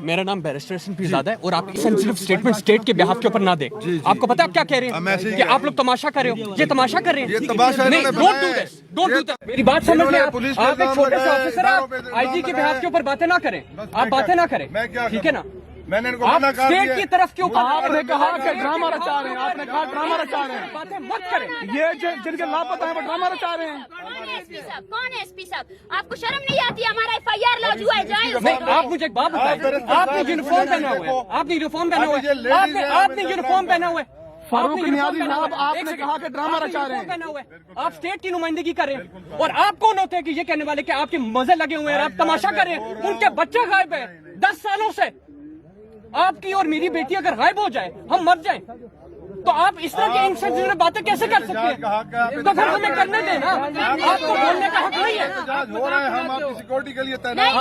मेरा नाम बैरिस्टर पीरजादा है और आप सेंसिटिव स्टेटमेंट स्टेट के बिहाफ के ऊपर ना दें। आपको पता है आप क्या कह रहे हैं कि आप लोग तमाशा कर रहे हो? ये तमाशा कर रहे हैं। नहीं, don't do this, don't do this. मेरी बात समझ लें। आप एक छोटे से ऑफिसर, आप आईजी के बिहाफ के ऊपर बातें ना करें, आप बातें ना करें, ठीक है ना? मैंने इनको आप स्टेट की तरफ क्यों? आपने कहा कि ड्रामा रचा रहे हैं, आपने कहा ड्रामा रचा रहे हैं। बातें मत करें। ये जिनके लापता है वो ड्रामा रचा रहे हैं। कौन है एसपी साहब? कौन है एसपी साहब? आपको शर्म नहीं आती? हमारा एफआईआर लॉन्च हुआ है, जाए। नहीं, आप मुझे एक बात बताएं। आपने यूनिफॉर्म पहना हुआ है, आपने यूनिफॉर्म पहना हुआ है, आपने यूनिफॉर्म पहना हुआ है। फारूक नियाज़ी साहब, आपने कहा कि ड्रामा रचा रहे हैं। आप स्टेट की नुमाइंदगी कर रहे हैं और आप कौन होते हैं कि ये कहने वाले कि आपके मजे लगे हुए हैं, आप तमाशा कर रहे हैं? उनके बच्चे गायब है 10 सालों से। आपकी और मेरी बेटी अगर गायब हो जाए, हम मर जाए, तो आप इस तरह की इनसेंसिटिव बातें कैसे कर सकते हैं? तो फिर हमें करने देना, आपको बोलने का हक नहीं है। हो रहा है, हम आपकी सिक्योरिटी के लिए तैनात।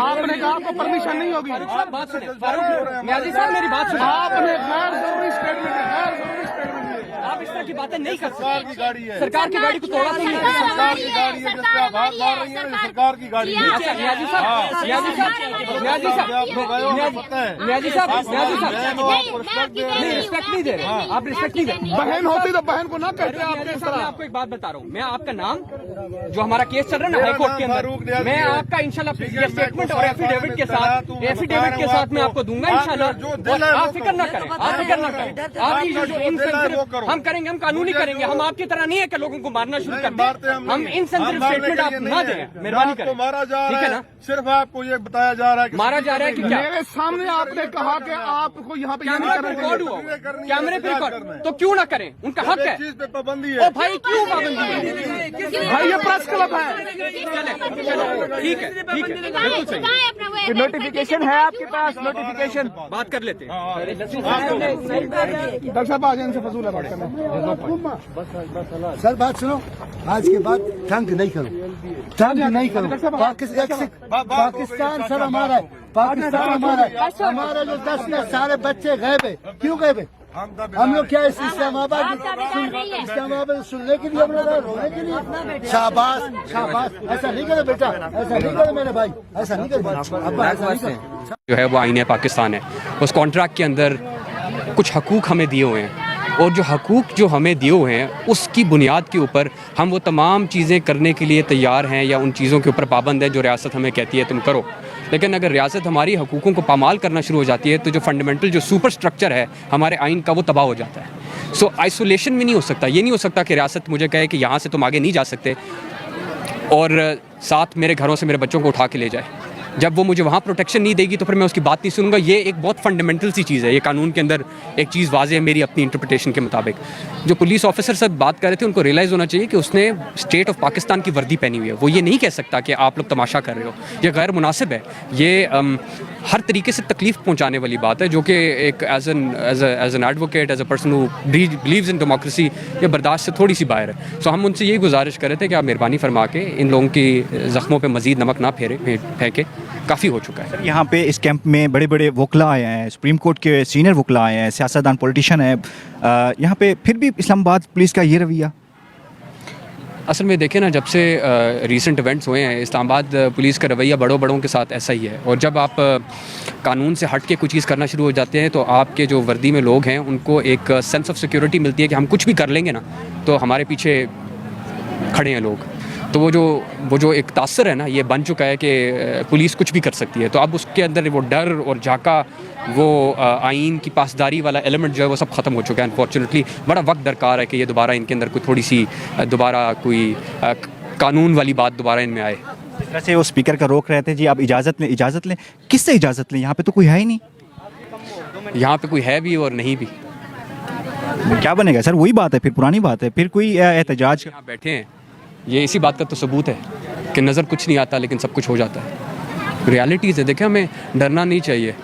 आपने कहा आपको परमिशन नहीं होगी। आप बात सुने, फारूक नियाज़ी साहब मेरी बात सुने। आपने गैर जरूरी स्टेटमेंट आप इस तरह की बातें नहीं कर सरकार की सकते। गाड़ी है, सरकार की गाड़ी को तोड़ा तो नहीं है। सरकार की गाड़ी है, जिसपे आप हाथ मार रही हैं, सरकार की गाड़ी है। अच्छा, नियाज़ी साहब, नियाज़ी साहब, नियाज़ी साहब, नियाज़ी साहब, नियाज़ी साहब, नहीं रिस्पेक्ट नहीं दे रहे, आप रिस्पेक्ट नहीं दे रहे। बहन होती तो बहन को ना कहते आप नियाज़ी किस साहब, मैं तरह। आपको एक बात बता रहा हूँ। मैं आपका नाम, जो हमारा केस चल रहा है ना हाई कोर्ट के अंदर, मैं आपका इंशाल्लाह ये स्टेटमेंट और एफिडेविट के साथ मैं आपको दूंगा इंशाल्लाह। आप फिक्र ना करें, आप फिक्र ना करें। आप ये जो इनसेंसिटिव हम करेंगे, हम कानूनी करेंगे। हम आपकी तरह नहीं है कि लोगों को मारना शुरू कर दें। हम इनसेंसिटिव स्टेटमेंट आप ना दें, मेहरबानी करें, मारा जा ठीक रहा है है ना? सिर्फ आपको ये बताया जा रहा है कि मारा जा रहा है कि क्या? मेरे सामने आपने कहा कि आपको यहाँ पे कैमरे पे रिकॉर्ड हुआ, कैमरे पे रिकॉर्ड, तो क्यों ना करें? उनका हक है। चीज पे पाबंदी ओ है। भाई क्यों पाबंदी है? भाई ये प्रेस क्लब है। चले, ठीक है, ठीक है, बिल्कुल सही। नोटिफिकेशन है आपके पास? नोटिफिकेशन बात कर लेते हैं। डॉक्टर साहब आज इनसे फजूल है बात करना। सर बात सुनो, आज के बाद तंग नहीं करो, तंग नहीं करो। पाकिस्तान सर हमारा है, पाकिस्तान हमारा है। हमारे जो 10 में सारे बच्चे गायब है, क्यों गायब है? हम लोग क्या इस्लामाबाद सुनने के लिए, हम लोग रोने के लिए? शाबाश शाबाश, ऐसा नहीं करो बेटा, ऐसा नहीं करो मेरे भाई, ऐसा नहीं करो। जो है वो आईने पाकिस्तान है, उस कॉन्ट्रैक्ट के अंदर कुछ हकूक़ हमें दिए हुए हैं और जो हकूक़ जो हमें दिए हुए हैं उसकी बुनियाद के ऊपर हम वो तमाम चीज़ें करने के लिए तैयार हैं या उन चीज़ों के ऊपर पाबंद है जो रियासत हमें कहती है तुम करो। लेकिन अगर रियासत हमारी हकूक़ों को पामाल करना शुरू हो जाती है तो जो फंडामेंटल जो सुपर स्ट्रक्चर है हमारे आइन का वो तबाह हो जाता है। सो आइसोलेशन में नहीं हो सकता। ये नहीं हो सकता कि रियासत मुझे कहे कि यहाँ से तुम आगे नहीं जा सकते और साथ मेरे घरों से मेरे बच्चों को उठा के ले जाए। जब वो मुझे वहाँ प्रोटेक्शन नहीं देगी तो फिर मैं उसकी बात नहीं सुनूंगा। ये एक बहुत फंडामेंटल सी चीज़ है। ये कानून के अंदर एक चीज़ वाज़ेह है मेरी अपनी इंटरप्रिटेशन के मुताबिक। जो पुलिस ऑफिसर सब बात कर रहे थे उनको रियलाइज़ होना चाहिए कि उसने स्टेट ऑफ पाकिस्तान की वर्दी पहनी हुई है। वो ये नहीं कह सकता कि आप लोग तमाशा कर रहे हो, ये गैर मुनासिब है। ये हर तरीके से तकलीफ़ पहुँचाने वाली बात है जो कि एक as an advocate, as a person who believes in democracy, ये बर्दाश्त से थोड़ी सी बाहर है। सो हम उनसे यही गुजारिश कर रहे थे कि आप मेहरबानी फरमा के इन लोगों की ज़ख्मों पर मज़ीद नमक ना फेंके, काफ़ी हो चुका है। यहाँ पे इस कैंप में बड़े बड़े वकला आए हैं, सुप्रीम कोर्ट के सीनियर वकला आए हैं, सियासतदान पॉलिटिशियन है। यहाँ पे फिर भी इस्लामाबाद पुलिस का ये रवैया। असल में देखें ना, जब से रीसेंट इवेंट्स हुए हैं इस्लामाबाद पुलिस का रवैया बड़ों के साथ ऐसा ही है। और जब आप कानून से हट के कुछ चीज़ करना शुरू हो जाते हैं तो आपके जो वर्दी में लोग हैं उनको एक सेंस ऑफ सिक्योरिटी मिलती है कि हम कुछ भी कर लेंगे ना तो हमारे पीछे खड़े हैं लोग। तो वो जो एक तासर है ना ये बन चुका है कि पुलिस कुछ भी कर सकती है। तो अब उसके अंदर वो डर और झाका, वो आइन की पासदारी वाला एलिमेंट जो है वो सब ख़त्म हो चुका है। अनफॉर्चुनेटली बड़ा वक्त दरकार है कि ये दोबारा इनके अंदर कोई थोड़ी सी दोबारा कोई कानून वाली बात दोबारा इनमें आए। जिस तरह से वो स्पीकर का रोक रहे थे, जी आप इजाज़त लें, किससे इजाज़त लें? यहाँ पे तो कोई है ही नहीं। यहाँ पे कोई है भी और नहीं भी। क्या बनेगा सर? वही बात है, फिर पुरानी बात है, फिर कोई एहतजाज। यहाँ बैठे हैं, ये इसी बात का तो सबूत है कि नज़र कुछ नहीं आता लेकिन सब कुछ हो जाता है। रियलिटीज़ है, देखिए हमें डरना नहीं चाहिए।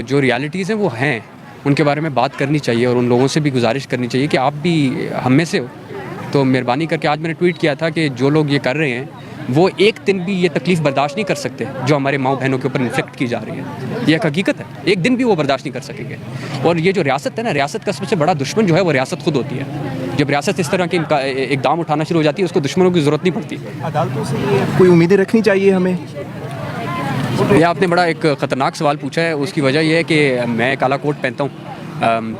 जो रियलिटीज़ हैं वो हैं, उनके बारे में बात करनी चाहिए और उन लोगों से भी गुजारिश करनी चाहिए कि आप भी हम में से हो। तो मेहरबानी करके, आज मैंने ट्वीट किया था कि जो लोग ये कर रहे हैं वो एक दिन भी ये तकलीफ़ बर्दाश्त नहीं कर सकते जो हमारे माँ बहनों के ऊपर इन्फेक्ट की जा रही है। ये एक हकीकत है, एक दिन भी वो बर्दाश्त नहीं कर सकेंगे। और ये जो रियासत है ना, रियासत का सबसे बड़ा दुश्मन जो है वो रियासत खुद होती है। जब रियासत इस तरह के इकदाम उठाना शुरू हो जाती है उसको दुश्मनों की ज़रूरत नहीं पड़ती। अदालतों से कोई उम्मीदें रखनी चाहिए हमें? ये आपने बड़ा एक ख़तरनाक सवाल पूछा है। उसकी वजह यह है कि मैं काला कोट पहनता हूँ,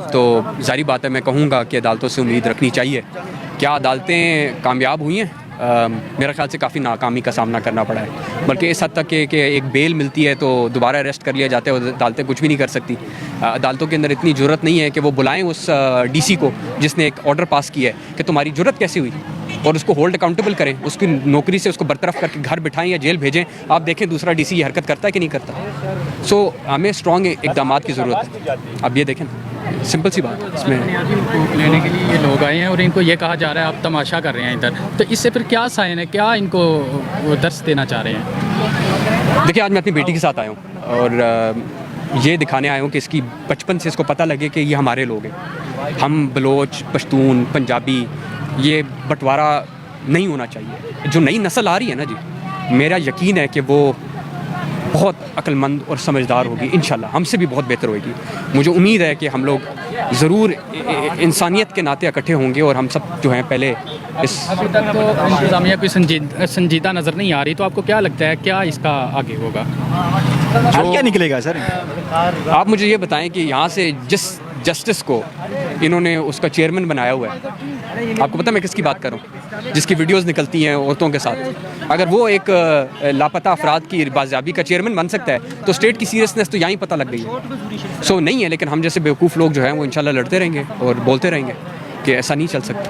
तो जारी बात है मैं कहूँगा कि अदालतों से उम्मीद रखनी चाहिए। क्या अदालतें कामयाब हुई हैं? मेरे ख्याल से काफ़ी नाकामी का सामना करना पड़ा है, बल्कि इस हद तक कि एक बेल मिलती है तो दोबारा अरेस्ट कर लिया जाता है और अदालतें कुछ भी नहीं कर सकती। अदालतों के अंदर इतनी जुर्रत नहीं है कि वो बुलाएं उस डीसी को जिसने एक ऑर्डर पास किया है कि तुम्हारी जुर्रत कैसे हुई, और उसको होल्ड अकाउंटेबल करें, उसकी नौकरी से उसको बरतरफ करके घर बिठाएं या जेल भेजें। आप देखें दूसरा डीसी ये हरकत करता है कि नहीं करता। सो हमें स्ट्रॉन्ग इकदाम की ज़रूरत है। अब ये देखें, सिंपल सी बात है इसमें। लेने के लिए ये लोग आए हैं और इनको ये कहा जा रहा है आप तमाशा कर रहे हैं इधर, तो इससे फिर क्या साइन है, क्या इनको वो दर्स देना चाह रहे हैं? देखिए, आज मैं अपनी बेटी के साथ आया हूँ और ये दिखाने आया हूँ कि इसकी बचपन से इसको पता लगे कि ये हमारे लोग हैं। हम बलोच, पश्तून, पंजाबी, ये बंटवारा नहीं होना चाहिए। जो नई नस्ल आ रही है ना जी, मेरा यकीन है कि वो बहुत अक्लमंद और समझदार होगी इंशाल्लाह, हमसे भी बहुत बेहतर होगी। मुझे उम्मीद है कि हम लोग ज़रूर इंसानियत के नाते इकट्ठे होंगे और हम सब जो हैं पहले इस अभी तक तो इंतज़ामिया कोई संजीदा नज़र नहीं आ रही, तो आपको क्या लगता है क्या इसका आगे होगा? क्या निकलेगा सर? आप मुझे ये बताएं कि यहाँ से जिस जस्टिस को इन्होंने उसका चेयरमैन बनाया हुआ है, आपको पता मैं किसकी बात कर रहा हूँ? जिसकी वीडियोस निकलती हैं औरतों के साथ। अगर वो एक लापता अफराद की बाजियाबी का चेयरमैन बन सकता है तो स्टेट की सीरियसनेस तो यहीं पता लग गई है। सो नहीं है, लेकिन हम जैसे बेवकूफ़ लोग जो हैं वो इंशाल्लाह लड़ते रहेंगे और बोलते रहेंगे कि ऐसा नहीं चल सकता।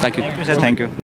Thank you sir, thank you.